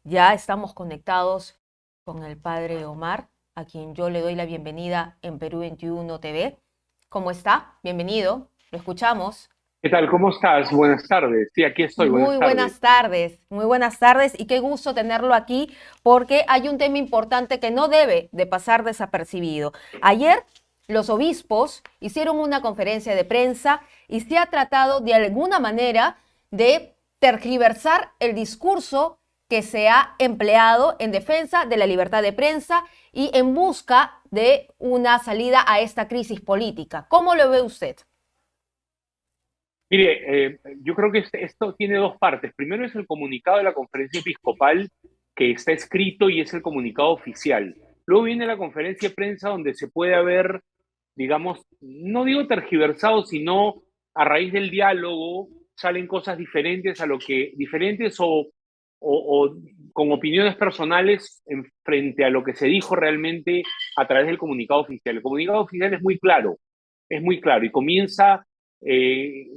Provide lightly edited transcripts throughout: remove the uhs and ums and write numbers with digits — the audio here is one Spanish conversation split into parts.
Ya estamos conectados con el padre Omar, a quien yo le doy la bienvenida en Perú 21 TV. ¿Cómo está? Bienvenido, lo escuchamos. ¿Qué tal? ¿Cómo estás? Buenas tardes. Sí, aquí estoy. Buenas tardes. Muy buenas tardes y qué gusto tenerlo aquí porque hay un tema importante que no debe de pasar desapercibido. Ayer los obispos hicieron una conferencia de prensa y se ha tratado de alguna manera de tergiversar el discurso que se ha empleado en defensa de la libertad de prensa y en busca de una salida a esta crisis política. ¿Cómo lo ve usted? Mire, yo creo que esto tiene dos partes. Primero es el comunicado de la conferencia episcopal que está escrito y es el comunicado oficial. Luego viene la conferencia de prensa donde se puede haber, digamos, no digo tergiversado, sino a raíz del diálogo salen cosas diferentes a lo que, diferentes o con opiniones personales en frente a lo que se dijo realmente a través del comunicado oficial. El comunicado oficial es muy claro y comienza eh,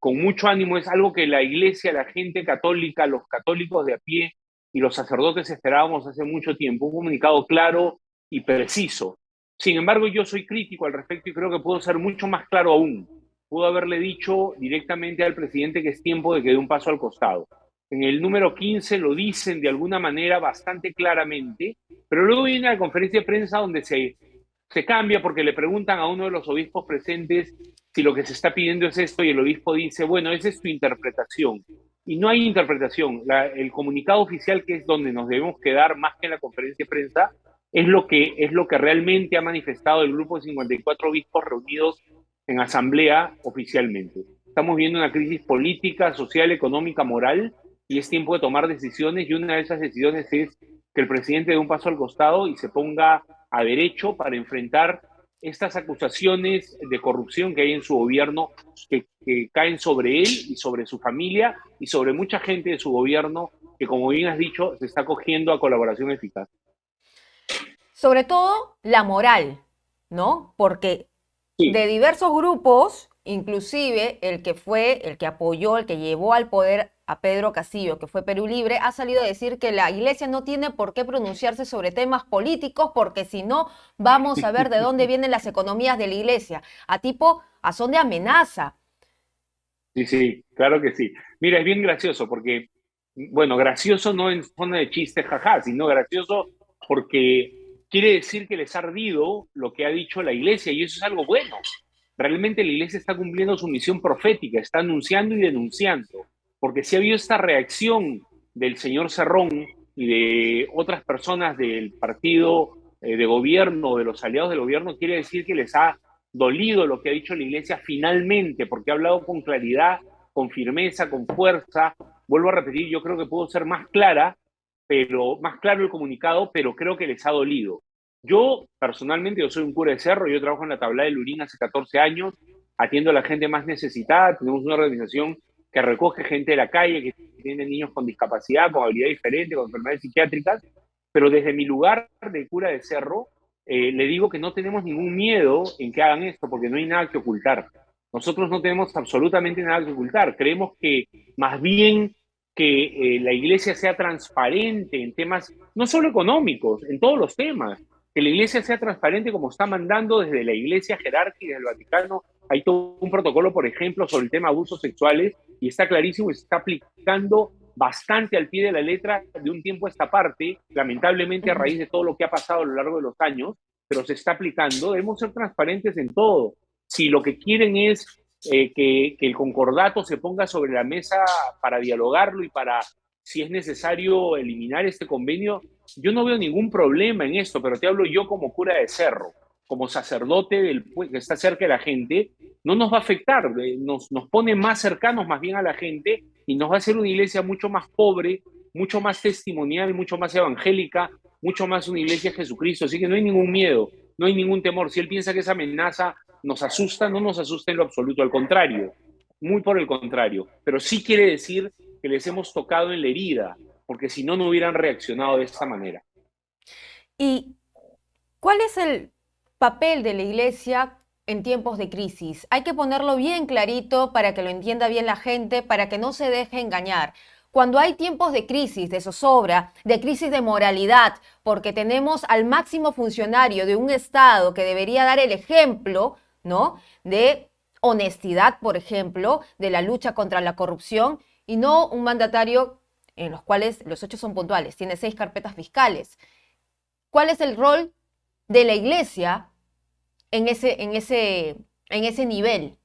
con mucho ánimo. Es algo que la iglesia, la gente católica, los católicos de a pie y los sacerdotes esperábamos hace mucho tiempo, un comunicado claro y preciso. Sin embargo, yo soy crítico al respecto y creo que puedo ser mucho más claro aún. Pudo haberle dicho directamente al presidente que es tiempo de que dé un paso al costado. En el número 15 lo dicen de alguna manera bastante claramente, pero luego viene la conferencia de prensa donde se cambia porque le preguntan a uno de los obispos presentes si lo que se está pidiendo es esto y el obispo dice, bueno, esa es tu interpretación. Y no hay interpretación. El comunicado oficial, que es donde nos debemos quedar más que en la conferencia de prensa, es lo que realmente ha manifestado el grupo de 54 obispos reunidos en asamblea oficialmente. Estamos viendo una crisis política, social, económica, moral, y es tiempo de tomar decisiones, y una de esas decisiones es que el presidente dé un paso al costado y se ponga a derecho para enfrentar estas acusaciones de corrupción que hay en su gobierno, que caen sobre él y sobre su familia y sobre mucha gente de su gobierno que, como bien has dicho, se está cogiendo a colaboración eficaz. Sobre todo la moral, ¿no? Porque de Sí, diversos grupos, inclusive el que apoyó, el que llevó al poder a Pedro Castillo, que fue Perú Libre, ha salido a decir que la iglesia no tiene por qué pronunciarse sobre temas políticos, porque si no, vamos a ver de dónde vienen las economías de la iglesia, a son de amenaza. sí, sí, claro que sí. Mira, es bien gracioso porque, bueno, gracioso no en forma de chiste, jaja, sino gracioso porque quiere decir que les ha ardido lo que ha dicho la iglesia y eso es algo bueno. Realmente la iglesia está cumpliendo su misión profética, está anunciando y denunciando, porque si ha habido esta reacción del señor Cerrón y de otras personas del partido de gobierno, de los aliados del gobierno, quiere decir que les ha dolido lo que ha dicho la iglesia finalmente, porque ha hablado con claridad, con firmeza, con fuerza. Vuelvo a repetir, yo creo que puedo ser más clara, pero más claro el comunicado, pero creo que les ha dolido. Yo, personalmente, yo soy un cura de cerro, yo trabajo en la Tabla de Lurín hace 14 años, atiendo a la gente más necesitada, tenemos una organización que recoge gente de la calle, que tiene niños con discapacidad, con habilidad diferente, con enfermedades psiquiátricas, pero desde mi lugar de cura de cerro, le digo que no tenemos ningún miedo en que hagan esto, porque no hay nada que ocultar. Nosotros no tenemos absolutamente nada que ocultar. Creemos que más bien que la iglesia sea transparente en temas, no solo económicos, en todos los temas, que la iglesia sea transparente como está mandando desde la iglesia jerárquica del Vaticano. Hay todo un protocolo, por ejemplo, sobre el tema de abusos sexuales y está clarísimo y se está aplicando bastante al pie de la letra de un tiempo a esta parte, lamentablemente a raíz de todo lo que ha pasado a lo largo de los años, pero se está aplicando. Debemos ser transparentes en todo. Si lo que quieren es que el concordato se ponga sobre la mesa para dialogarlo y para, si es necesario, eliminar este convenio, yo no veo ningún problema en esto, pero te hablo yo como cura de cerro, como sacerdote que está cerca de la gente. No nos va a afectar, nos pone más cercanos más bien a la gente y nos va a hacer una iglesia mucho más pobre, mucho más testimonial, mucho más evangélica, mucho más una iglesia de Jesucristo. Así que no hay ningún miedo, no hay ningún temor. Si él piensa que esa amenaza nos asusta, no nos asusta en lo absoluto, al contrario, muy por el contrario. Pero sí quiere decir que les hemos tocado en la herida, porque si no, no hubieran reaccionado de esta manera. ¿Y cuál es el papel de la iglesia en tiempos de crisis? Hay que ponerlo bien clarito para que lo entienda bien la gente, para que no se deje engañar. cuando hay tiempos de crisis, de zozobra, de crisis de moralidad, porque tenemos al máximo funcionario de un Estado que debería dar el ejemplo, ¿no?, de honestidad, por ejemplo, de la lucha contra la corrupción, y no un mandatario en los cuales los hechos son puntuales, tiene 6 carpetas fiscales. ¿Cuál es el rol de la Iglesia en ese nivel?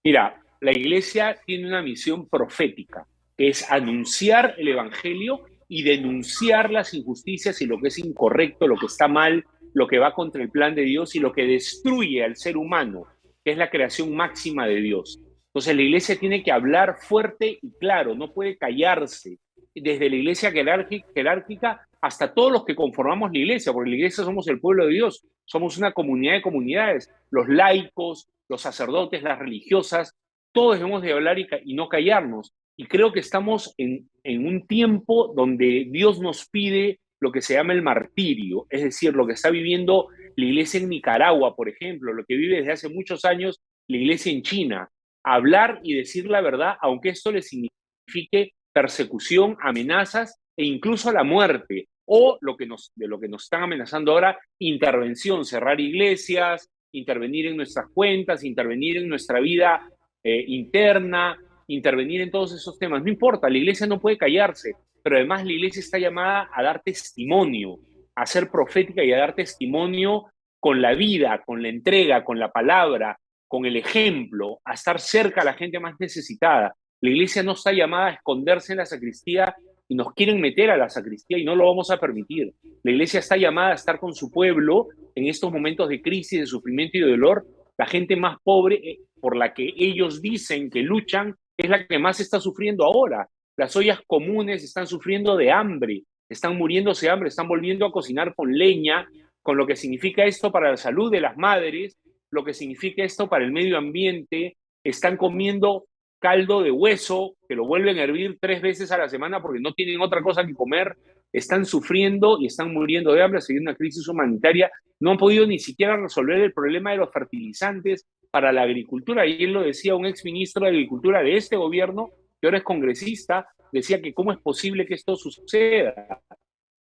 Mira, la iglesia tiene una misión profética, que es anunciar el evangelio y denunciar las injusticias y lo que es incorrecto, lo que está mal, lo que va contra el plan de Dios y lo que destruye al ser humano, que es la creación máxima de Dios. Entonces la iglesia tiene que hablar fuerte y claro, no puede callarse. Desde la iglesia jerárquica hasta todos los que conformamos la iglesia, porque la iglesia somos el pueblo de Dios, somos una comunidad de comunidades, los laicos, los sacerdotes, las religiosas, todos debemos de hablar y no callarnos. Y creo que estamos en un tiempo donde Dios nos pide lo que se llama el martirio, es decir, lo que está viviendo la iglesia en Nicaragua, por ejemplo, lo que vive desde hace muchos años la iglesia en China. Hablar y decir la verdad, aunque esto le signifique persecución, amenazas e incluso la muerte, o de lo que nos están amenazando ahora, intervención, cerrar iglesias, intervenir en nuestras cuentas, intervenir en nuestra vida interna, intervenir en todos esos temas. No importa, la iglesia no puede callarse, pero además la iglesia está llamada a dar testimonio, a ser profética y a dar testimonio con la vida, con la entrega, con la palabra, con el ejemplo, a estar cerca a la gente más necesitada. La iglesia no está llamada a esconderse en la sacristía y nos quieren meter a la sacristía y no lo vamos a permitir. La iglesia está llamada a estar con su pueblo en estos momentos de crisis, de sufrimiento y de dolor. La gente más pobre, por la que ellos dicen que luchan, es la que más está sufriendo ahora. Las ollas comunes están sufriendo de hambre, están muriéndose de hambre, están volviendo a cocinar con leña, con lo que significa esto para la salud de las madres, lo que significa esto para el medio ambiente. Están comiendo caldo de hueso, que lo vuelven a hervir 3 veces a la semana porque no tienen otra cosa que comer. Están sufriendo y están muriendo de hambre, seguir una crisis humanitaria. No han podido ni siquiera resolver el problema de los fertilizantes para la agricultura. Y él lo decía un exministro de Agricultura de este gobierno, que ahora es congresista, decía que cómo es posible que esto suceda.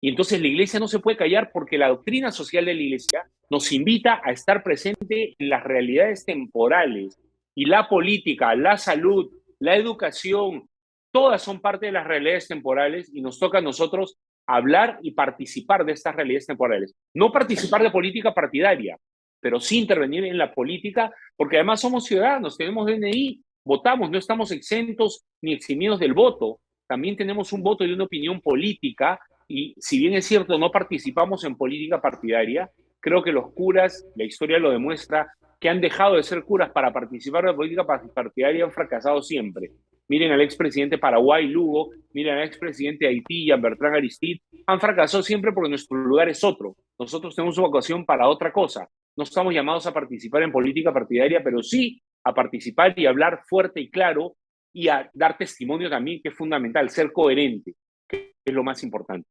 Y entonces la iglesia no se puede callar porque la doctrina social de la iglesia nos invita a estar presente en las realidades temporales. Y la política, la salud, la educación, todas son parte de las realidades temporales y nos toca a nosotros hablar y participar de estas realidades temporales. No participar de política partidaria, pero sí intervenir en la política, porque además somos ciudadanos, tenemos DNI, votamos, no estamos exentos ni eximidos del voto. También tenemos un voto y una opinión política, y si bien es cierto, no participamos en política partidaria, creo que los curas, la historia lo demuestra, que han dejado de ser curas para participar de política partidaria han fracasado siempre. Miren al expresidente Paraguay, Lugo, miren al expresidente de Haití, Jean-Bertrand Aristide, han fracasado siempre porque nuestro lugar es otro. Nosotros tenemos una vocación para otra cosa. No estamos llamados a participar en política partidaria, pero sí a participar y hablar fuerte y claro y a dar testimonio también, que es fundamental, ser coherente, que es lo más importante.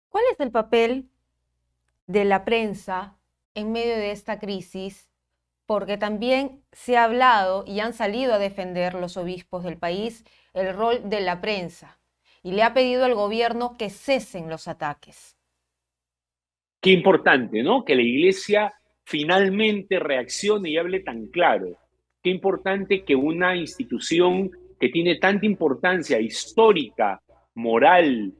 ¿Cuál es el papel de la prensa en medio de esta crisis? Porque también se ha hablado y han salido a defender los obispos del país el rol de la prensa y le ha pedido al gobierno que cesen los ataques. Qué importante, ¿no? Que la iglesia finalmente reaccione y hable tan claro. Qué importante que una institución que tiene tanta importancia histórica, moral,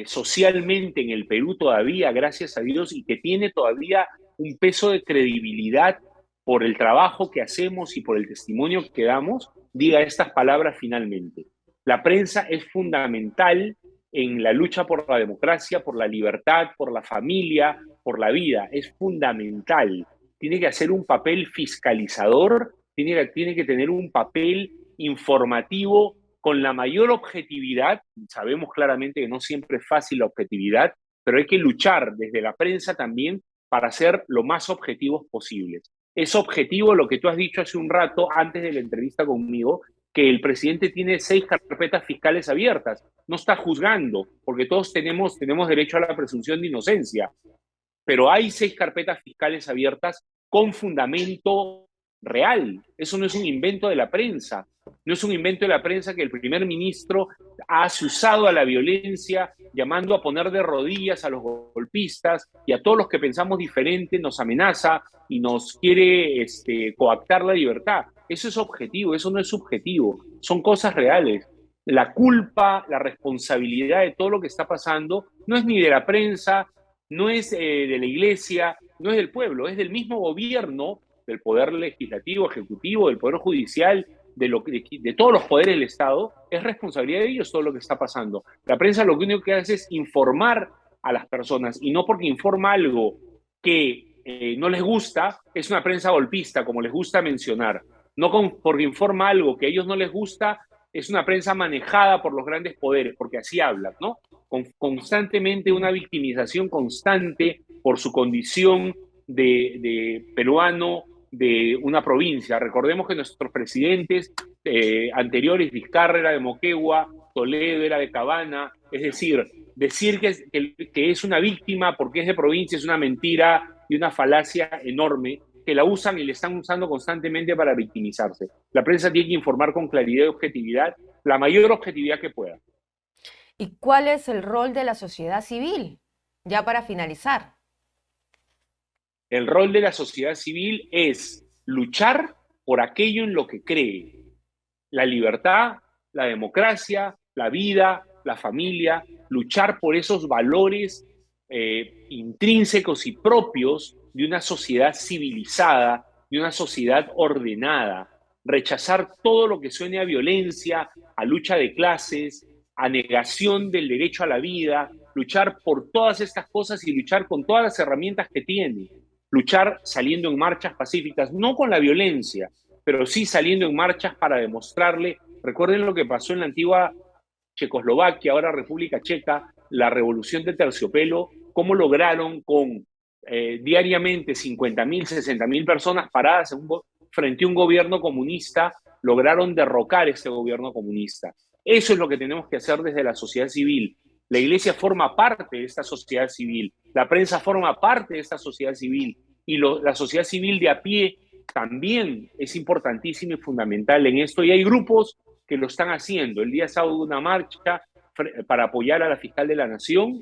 socialmente en el Perú todavía, gracias a Dios, y que tiene todavía un peso de credibilidad por el trabajo que hacemos y por el testimonio que damos, diga estas palabras finalmente. La prensa es fundamental en la lucha por la democracia, por la libertad, por la familia, por la vida. Es fundamental. Tiene que hacer un papel fiscalizador, tiene que tener un papel informativo con la mayor objetividad. Sabemos claramente que no siempre es fácil la objetividad, pero hay que luchar desde la prensa también para ser lo más objetivos posibles. Es objetivo lo que tú has dicho hace un rato, antes de la entrevista conmigo, que el presidente tiene 6 carpetas fiscales abiertas. No está juzgando, porque todos tenemos derecho a la presunción de inocencia. Pero hay 6 carpetas fiscales abiertas con fundamento real, eso no es un invento de la prensa, no es un invento de la prensa que el primer ministro ha usado a la violencia, llamando a poner de rodillas a los golpistas y a todos los que pensamos diferente, nos amenaza y nos quiere coactar la libertad. Eso es objetivo, eso no es subjetivo, son cosas reales. La culpa, la responsabilidad de todo lo que está pasando no es ni de la prensa, no es de la iglesia, no es del pueblo, es del mismo gobierno, del poder legislativo, ejecutivo, del poder judicial, de todos los poderes del Estado. Es responsabilidad de ellos todo lo que está pasando. La prensa lo único que hace es informar a las personas, y no porque informa algo que no les gusta, es una prensa golpista, como les gusta mencionar. No porque informa algo que a ellos no les gusta, es una prensa manejada por los grandes poderes, porque así hablan, ¿no? Constantemente una victimización constante por su condición de peruano de una provincia. Recordemos que nuestros presidentes anteriores, Vizcarra era de Moquegua, Toledo era de Cabana, es decir que es una víctima porque es de provincia es una mentira y una falacia enorme que la usan y le están usando constantemente para victimizarse. La prensa tiene que informar con claridad y objetividad, la mayor objetividad que pueda. ¿Y cuál es el rol de la sociedad civil? Ya para finalizar. El rol de la sociedad civil es luchar por aquello en lo que cree. La libertad, la democracia, la vida, la familia, luchar por esos valores intrínsecos y propios de una sociedad civilizada, de una sociedad ordenada. Rechazar todo lo que suene a violencia, a lucha de clases, a negación del derecho a la vida, luchar por todas estas cosas y luchar con todas las herramientas que tiene. Luchar saliendo en marchas pacíficas, no con la violencia, pero sí saliendo en marchas para demostrarle, recuerden lo que pasó en la antigua Checoslovaquia, ahora República Checa, la revolución de terciopelo, cómo lograron con diariamente 50.000, 60.000 personas paradas frente a un gobierno comunista, lograron derrocar ese gobierno comunista. Eso es lo que tenemos que hacer desde la sociedad civil. La iglesia forma parte de esta sociedad civil, la prensa forma parte de esta sociedad civil y la sociedad civil de a pie también es importantísima y fundamental en esto, y hay grupos que lo están haciendo. El día sábado una marcha para apoyar a la fiscal de la Nación,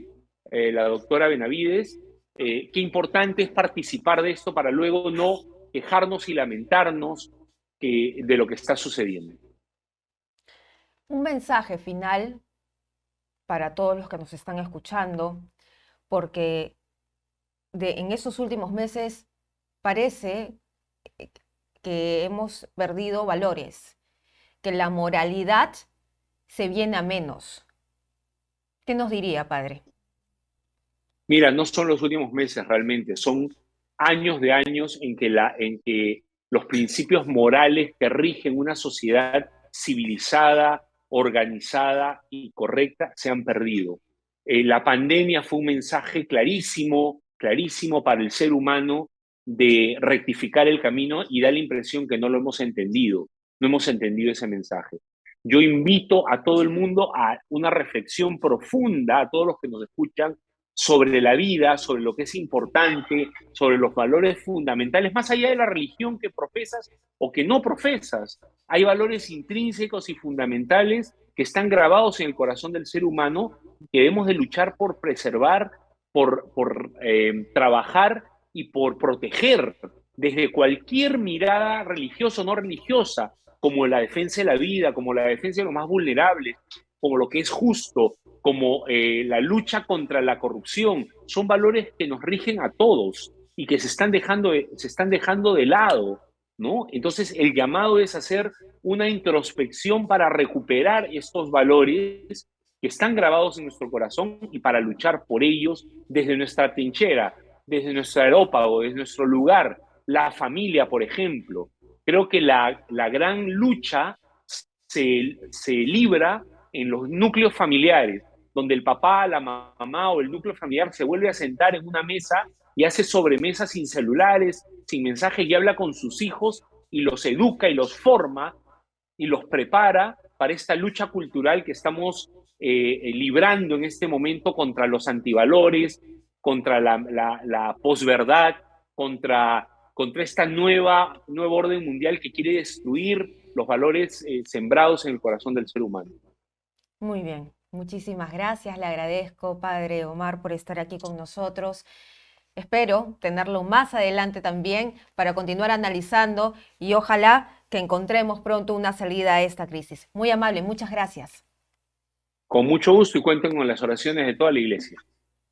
la doctora Benavides. Qué importante es participar de esto para luego no quejarnos y lamentarnos de lo que está sucediendo. Un mensaje final para todos los que nos están escuchando, porque en esos últimos meses parece que hemos perdido valores, que la moralidad se viene a menos. ¿Qué nos diría, padre? Mira, no son los últimos meses realmente, son años de años en que los principios morales que rigen una sociedad civilizada, organizada y correcta se han perdido. La pandemia fue un mensaje clarísimo, clarísimo para el ser humano de rectificar el camino, y da la impresión que no lo hemos entendido, no hemos entendido ese mensaje. Yo invito a todo el mundo a una reflexión profunda, a todos los que nos escuchan, sobre la vida, sobre lo que es importante, sobre los valores fundamentales, más allá de la religión que profesas o que no profesas. Hay valores intrínsecos y fundamentales que están grabados en el corazón del ser humano, que debemos de luchar por preservar, por trabajar y por proteger desde cualquier mirada religiosa o no religiosa, como la defensa de la vida, como la defensa de los más vulnerables, como lo que es justo, como la lucha contra la corrupción. Son valores que nos rigen a todos y que se están dejando de lado, ¿no? Entonces, el llamado es hacer una introspección para recuperar estos valores que están grabados en nuestro corazón y para luchar por ellos desde nuestra trinchera, desde nuestro aerópago, desde nuestro lugar, la familia, por ejemplo. Creo que la gran lucha se libra en los núcleos familiares, donde el papá, la mamá o el núcleo familiar se vuelve a sentar en una mesa y hace sobremesa sin celulares, sin mensajes, y habla con sus hijos y los educa y los forma y los prepara para esta lucha cultural que estamos librando en este momento contra los antivalores, contra la posverdad, contra contra esta nuevo orden mundial que quiere destruir los valores sembrados en el corazón del ser humano. Muy bien, muchísimas gracias. Le agradezco, Padre Omar, por estar aquí con nosotros. Espero tenerlo más adelante también para continuar analizando y ojalá que encontremos pronto una salida a esta crisis. Muy amable, muchas gracias. Con mucho gusto y cuenten con las oraciones de toda la iglesia.